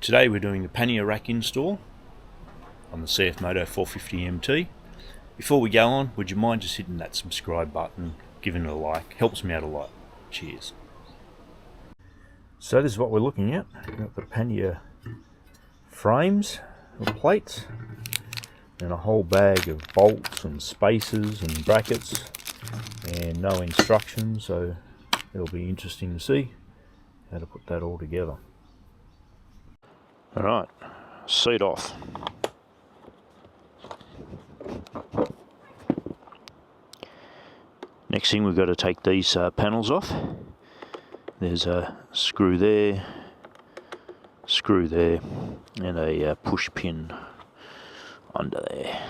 Today we're doing the pannier rack install on the Cfmoto 450 MT. Before we go on, would you mind just hitting that subscribe button, giving it a like, helps me out a lot. Cheers. So this is what we're looking at. We've got the pannier frames or plates and a whole bag of bolts and spacers and brackets and no instructions, so it'll be interesting to see how to put that all together. Alright, seat off. Next thing, we've got to take these panels off. There's a screw there, and a push pin under there.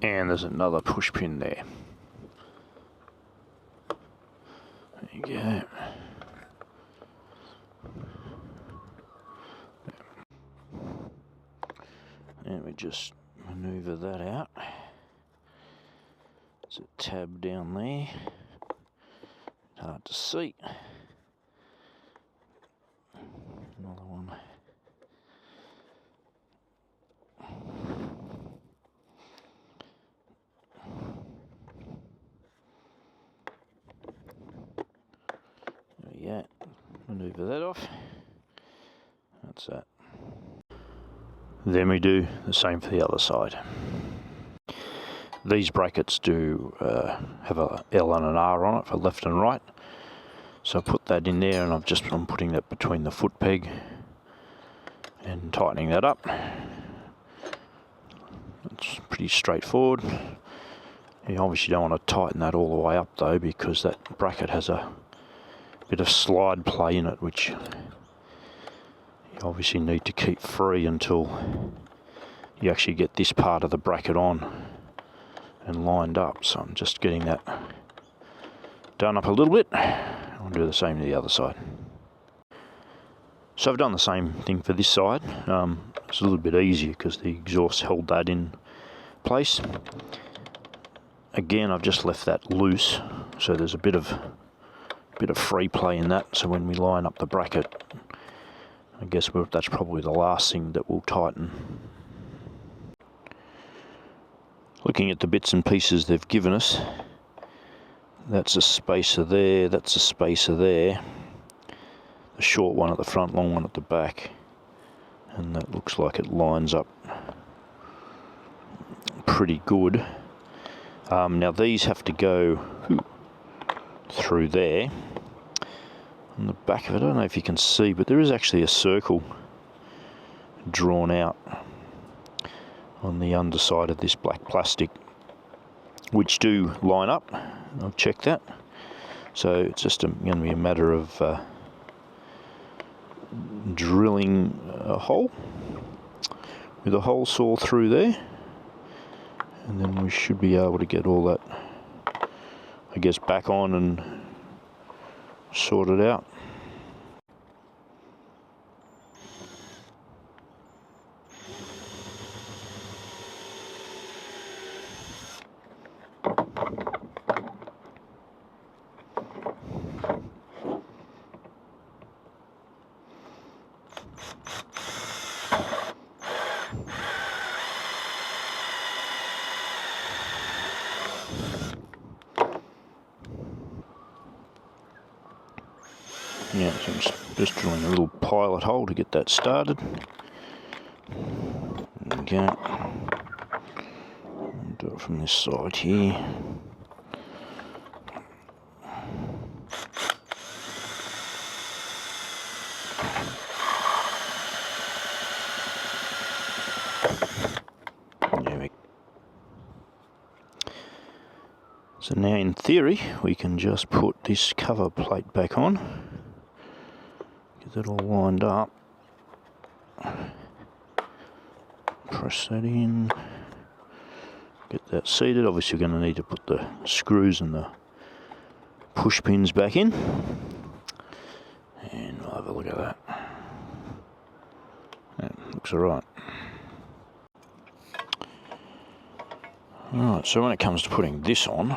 And there's another push pin there. There you go. And we just maneuver that out. There's a tab down there. Hard to see. Another one. Yeah, maneuver that off. That's that. Then we do the same for the other side. These brackets do have a L and an R on it for left and right. So I put that in there, and I'm putting that between the foot peg and tightening that up. It's pretty straightforward. You obviously don't want to tighten that all the way up though, because that bracket has a bit of slide play in it, which you obviously need to keep free until you actually get this part of the bracket on and lined up. So I'm just getting that done up a little bit. I'll do the same to the other side. So I've done the same thing for this side. It's a little bit easier because the exhaust held that in place. Again, I've just left that loose, so there's a bit of free play in that. So when we line up the bracket, I guess that's probably the last thing that will tighten. Looking at the bits and pieces they've given us, that's a spacer there, that's a spacer there, a short one at the front, long one at the back, and that looks like it lines up pretty good. Now these have to go through there. On the back of it, I don't know if you can see, but there is actually a circle drawn out on the underside of this black plastic, which do line up. I've checked that. So it's just going to be a matter of drilling a hole with a hole saw through there, and then we should be able to get all that, I guess, back on and sort it out. Yeah, so I'm just drilling a little pilot hole to get that started. Okay. I'll do it from this side here. There we go. So now in theory we can just put this cover plate back on. Get it all lined up. Press that in. Get that seated. Obviously we're going to need to put the screws and the push pins back in. And we'll have a look at that. looks alright. Alright, so when it comes to putting this on,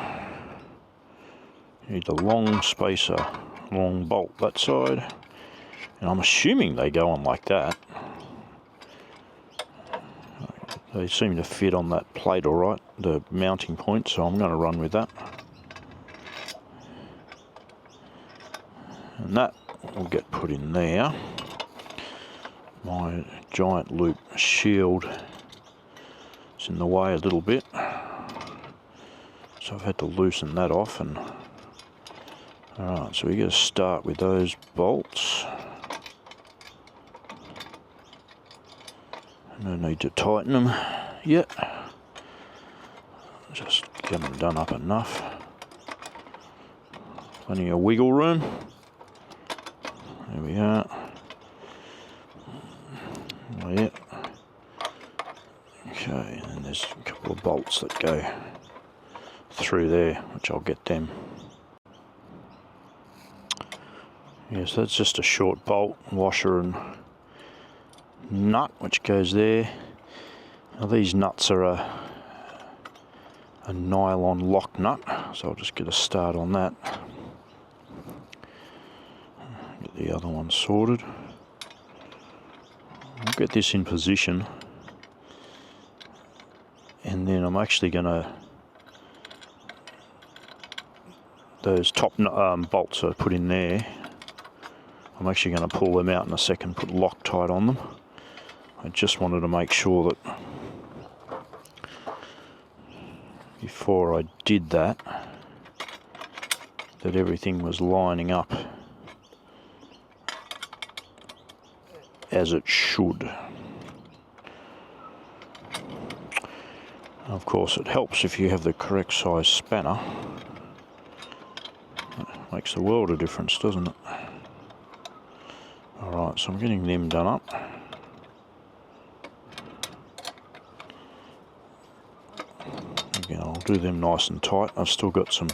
you need the long spacer, long bolt that side, and I'm assuming they go on like that. They seem to fit on that plate alright, the mounting point, so I'm going to run with that. And that will get put in there. My giant loop shield is in the way a little bit, so I've had to loosen that off. And alright, so we got to start with those bolts. No need to tighten them yet, just get them done up enough. Plenty of wiggle room. There we are. Oh, yeah. Okay, and there's a couple of bolts that go through there, which I'll get them. Yes, that's just a short bolt, washer and nut which goes there. Now these nuts are a nylon lock nut, so I'll just get a start on that. Get the other one sorted. I'll get this in position, and then I'm actually going to, those top bolts I put in there, I'm actually going to pull them out in a second, put Loctite on them. I just wanted to make sure that before I did that, that everything was lining up as it should. Of course, it helps if you have the correct size spanner. It makes a world of difference, doesn't it? Alright, so I'm getting them done up. Again, I'll do them nice and tight. I've still got some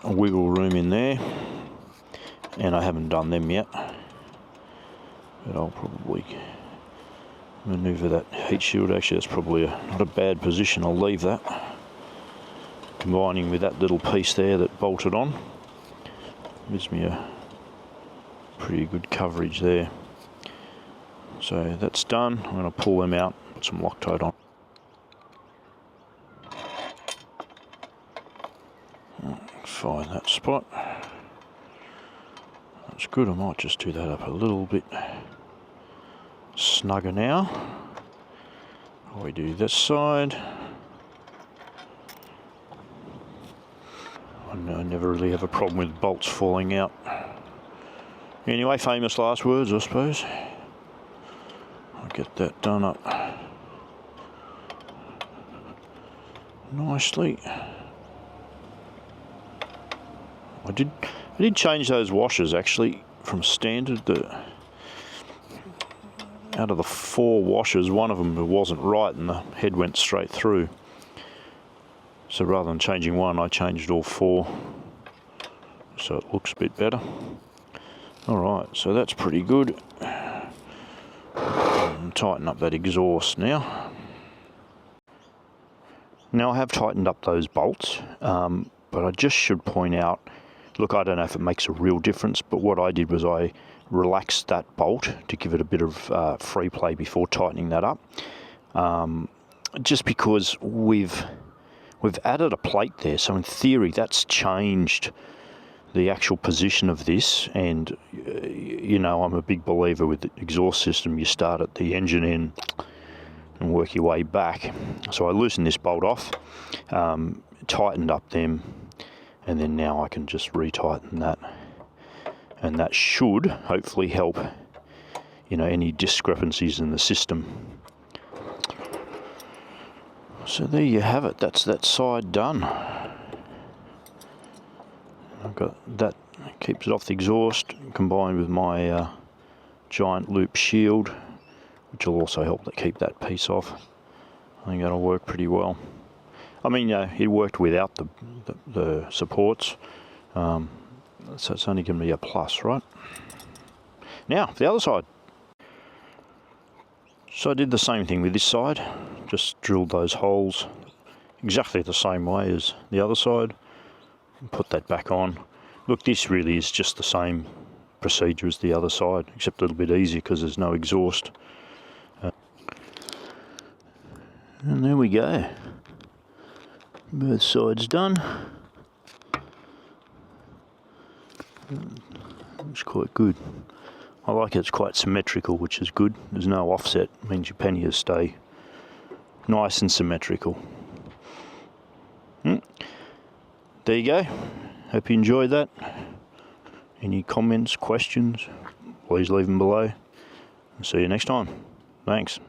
wiggle room in there, and I haven't done them yet, but I'll probably manoeuvre that heat shield. Actually, that's probably not a bad position. I'll leave that, combining with that little piece there that bolted on. Gives me a pretty good coverage there. So that's done. I'm going to pull them out, put some Loctite on. Find that spot. That's good. I might just do that up a little bit snugger now. We do this side. I never really have a problem with bolts falling out. Anyway, famous last words, I suppose. I'll get that done up nicely. I did change those washers actually from standard. Out of the 4 washers, one of them wasn't right and the head went straight through. So rather than changing one, I changed all 4, so it looks a bit better. Alright, so that's pretty good. Tighten up that exhaust now. Now I have tightened up those bolts, but I just should point out, look, I don't know if it makes a real difference, but what I did was I relaxed that bolt to give it a bit of free play before tightening that up. Just because we've added a plate there, so in theory that's changed the actual position of this. And you know, I'm a big believer with the exhaust system. You start at the engine end and work your way back. So I loosened this bolt off, tightened up them, and then now I can just retighten that, and that should hopefully help, you know, any discrepancies in the system. So there you have it. That's that side done. I've got that, keeps it off the exhaust, combined with my giant loop shield, which will also help to keep that piece off. I think that'll work pretty well. I mean, it worked without the supports. So it's only going to be a plus, right? Now, the other side. So I did the same thing with this side. Just drilled those holes exactly the same way as the other side. Put that back on. Look, this really is just the same procedure as the other side, except a little bit easier because there's no exhaust. And there we go. Both sides done. Looks quite good. I like it, it's quite symmetrical, which is good. There's no offset, it means your panniers stay nice and symmetrical. There you go. Hope you enjoyed that. Any comments, questions, please leave them below. See you next time. Thanks.